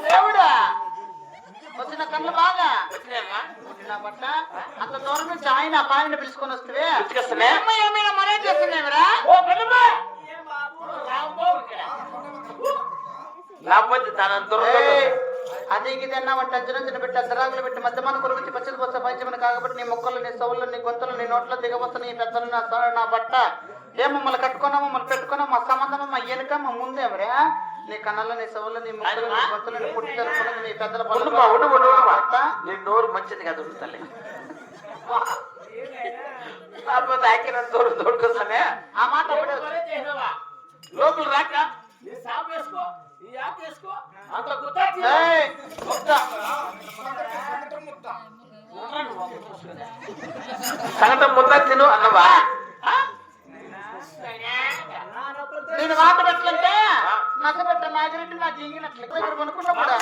దేవుడా వచ్చిన కళ్ళు బాగా బట్ట అంత దూరం నుంచి ఆయన పాయని పిలుచుకొని వస్తే ఏమైనా మనే చేస్తున్నావురా లేకపోతే అదే ఇది అన్నామంటే అంచనంచిన పెట్టి అద్దరాగులు పెట్టి మధ్యమాన కొరకు పచ్చడి పోస్తా పంచమని కాకపోతే నీ మొక్కలు నీ సవులు నీ గొంతులు నీ నోట్లో దిగవస్త నీ పెద్దలు నా బట్ట ఏ మమ్మల్ని కట్టుకున్నా మమ్మల్ని పెట్టుకున్నా మా సంబంధం మా వెనుక మా ముందేమరా నీ కళ్ళలో నీ సవులు నీ మొక్కలు నీ గొంతులు నీ పుట్టి తెలుసుకున్నది నీ పెద్దల బట్ట నీ నోరు మంచిది కదా తల్లి లేకపోతే ఆకిన తోడుకొస్తానే ఆ మాట లోపల రాక సంగతం ముద్ద తిను అన్నవా నేను మాట పెట్టలంటే నచ్చబెట్ట నాగిరెడ్డి నాకు ఇంగినట్లు ఇక్కడ కొనుక్కున్నప్పుడు